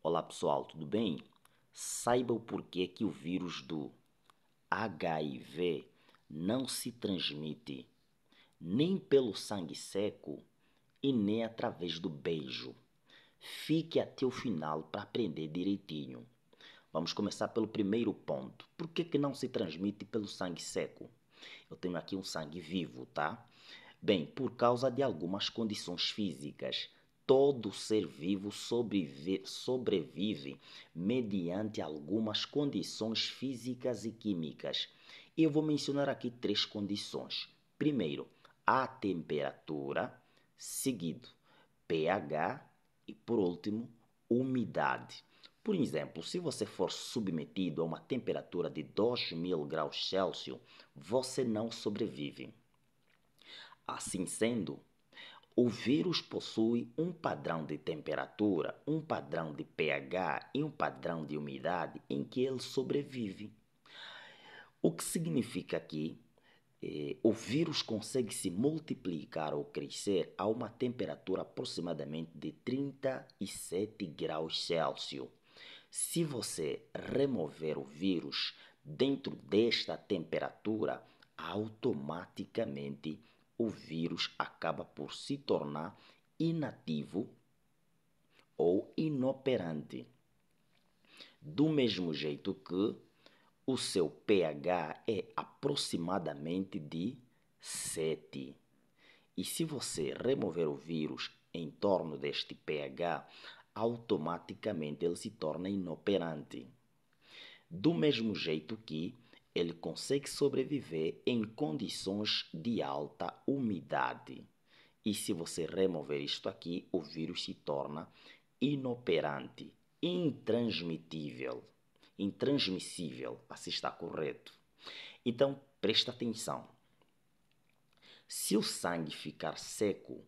Olá pessoal, tudo bem? Saiba o porquê que o vírus do HIV não se transmite nem pelo sangue seco e nem através do beijo. Fique até o final para aprender direitinho. Vamos começar pelo primeiro ponto. Por que não se transmite pelo sangue seco? Eu tenho aqui um sangue vivo, tá? Bem, por causa de algumas condições físicas. Todo ser vivo sobrevive mediante algumas condições físicas e químicas. Eu vou mencionar aqui três condições. Primeiro, a temperatura, seguido, pH e, por último, umidade. Por exemplo, se você for submetido a uma temperatura de 2000 graus Celsius, você não sobrevive. Assim sendo, o vírus possui um padrão de temperatura, um padrão de pH e um padrão de umidade em que ele sobrevive. O que significa que o vírus consegue se multiplicar ou crescer a uma temperatura aproximadamente de 37 graus Celsius. Se você remover o vírus dentro desta temperatura, automaticamente o vírus acaba por se tornar inativo ou inoperante. Do mesmo jeito que o seu pH é aproximadamente de 7. E se você remover o vírus em torno deste pH, automaticamente ele se torna inoperante. Do mesmo jeito que ele consegue sobreviver em condições de alta umidade. E se você remover isto aqui, o vírus se torna inoperante, intransmissível, assim está correto. Então, presta atenção. Se o sangue ficar seco,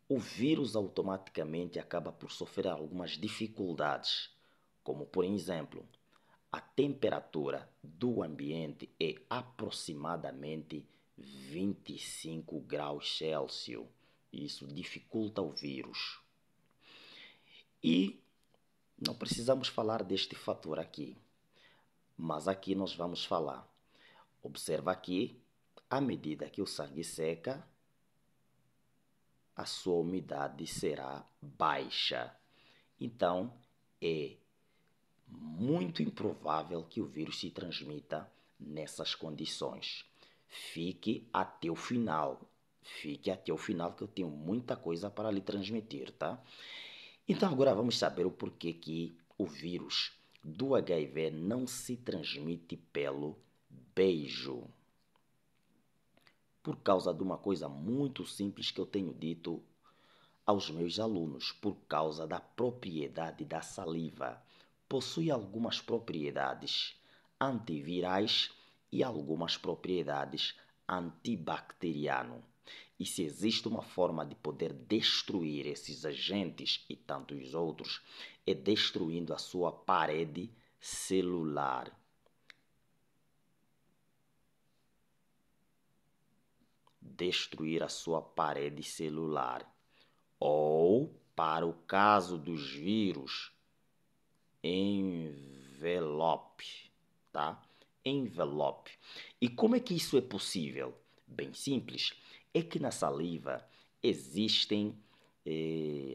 o vírus automaticamente acaba por sofrer algumas dificuldades, como por exemplo, a temperatura do ambiente é aproximadamente 25 graus Celsius. Isso dificulta o vírus. E não precisamos falar deste fator aqui, mas aqui nós vamos falar. Observa aqui, à medida que o sangue seca, a sua umidade será baixa. Então, é muito improvável que o vírus se transmita nessas condições. Fique até o final. Fique até o final que eu tenho muita coisa para lhe transmitir, tá? Então agora vamos saber o porquê que o vírus do HIV não se transmite pelo beijo. Por causa de uma coisa muito simples que eu tenho dito aos meus alunos, por causa da propriedade da saliva. Possui algumas propriedades antivirais e algumas propriedades antibacteriano. E se existe uma forma de poder destruir esses agentes e tantos outros, é destruindo a sua parede celular. Destruir a sua parede celular. Ou, para o caso dos vírus, envelope, tá? Envelope. E como é que isso é possível? Bem simples. É que na saliva existem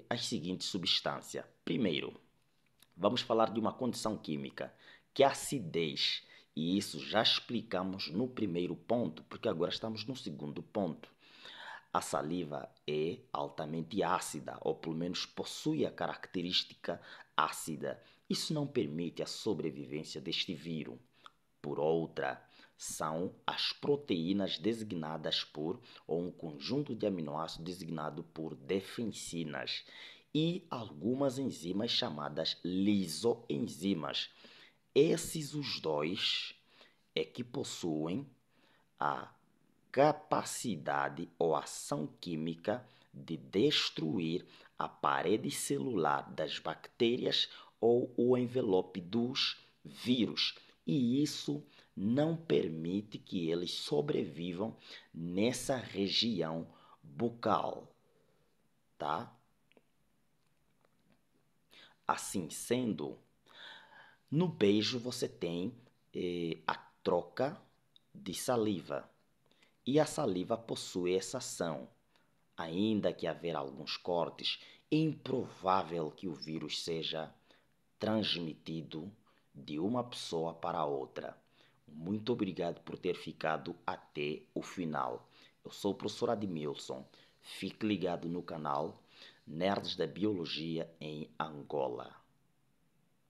as seguintes substâncias. Primeiro, vamos falar de uma condição química, que é a acidez. E isso já explicamos no primeiro ponto, porque agora estamos no segundo ponto. A saliva é altamente ácida, ou pelo menos possui a característica ácida. Isso não permite a sobrevivência deste vírus. Por outra, são as proteínas designadas por, ou um conjunto de aminoácidos designado por defensinas, e algumas enzimas chamadas lisoenzimas. Esses os dois é que possuem a capacidade ou ação química de destruir a parede celular das bactérias ou o envelope dos vírus. E isso não permite que eles sobrevivam nessa região bucal, tá? Assim sendo, no beijo você tem a troca de saliva e a saliva possui essa ação. Ainda que haver alguns cortes, é improvável que o vírus seja transmitido de uma pessoa para outra. Muito obrigado por ter ficado até o final. Eu sou o professor Admilson. Fique ligado no canal Nerds da Biologia em Angola.